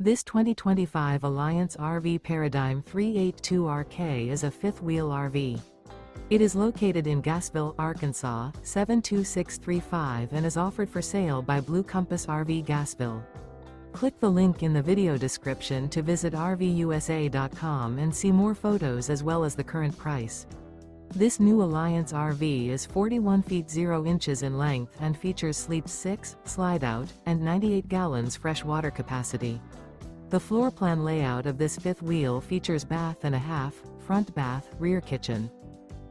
This 2025 Alliance RV Paradigm 382RK is a fifth-wheel RV. It is located in Gassville, Arkansas, 72635 and is offered for sale by Blue Compass RV Gassville. Click the link in the video description to visit RVUSA.com and see more photos as well as the current price. This new Alliance RV is 41 feet 0 inches in length and features Sleep 6, Slideout, and 98 gallons fresh water capacity. The floor plan layout of this fifth wheel features bath and a half, front bath, rear kitchen.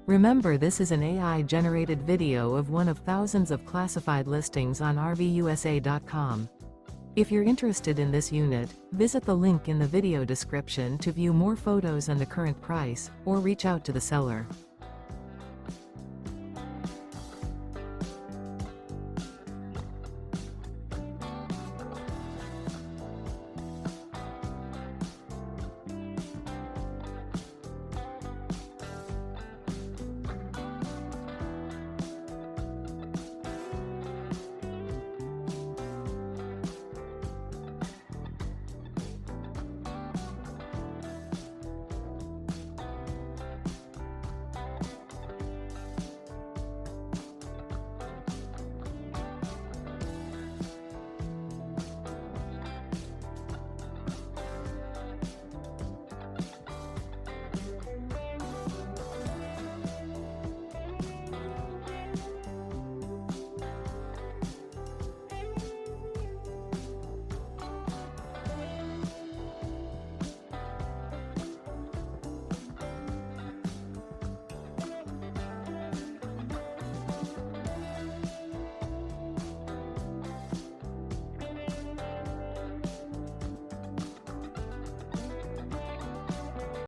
Remember, this is an AI-generated video of one of thousands of classified listings on RVUSA.com. If you're interested in this unit, visit the link in the video description to view more photos and the current price, or reach out to the seller.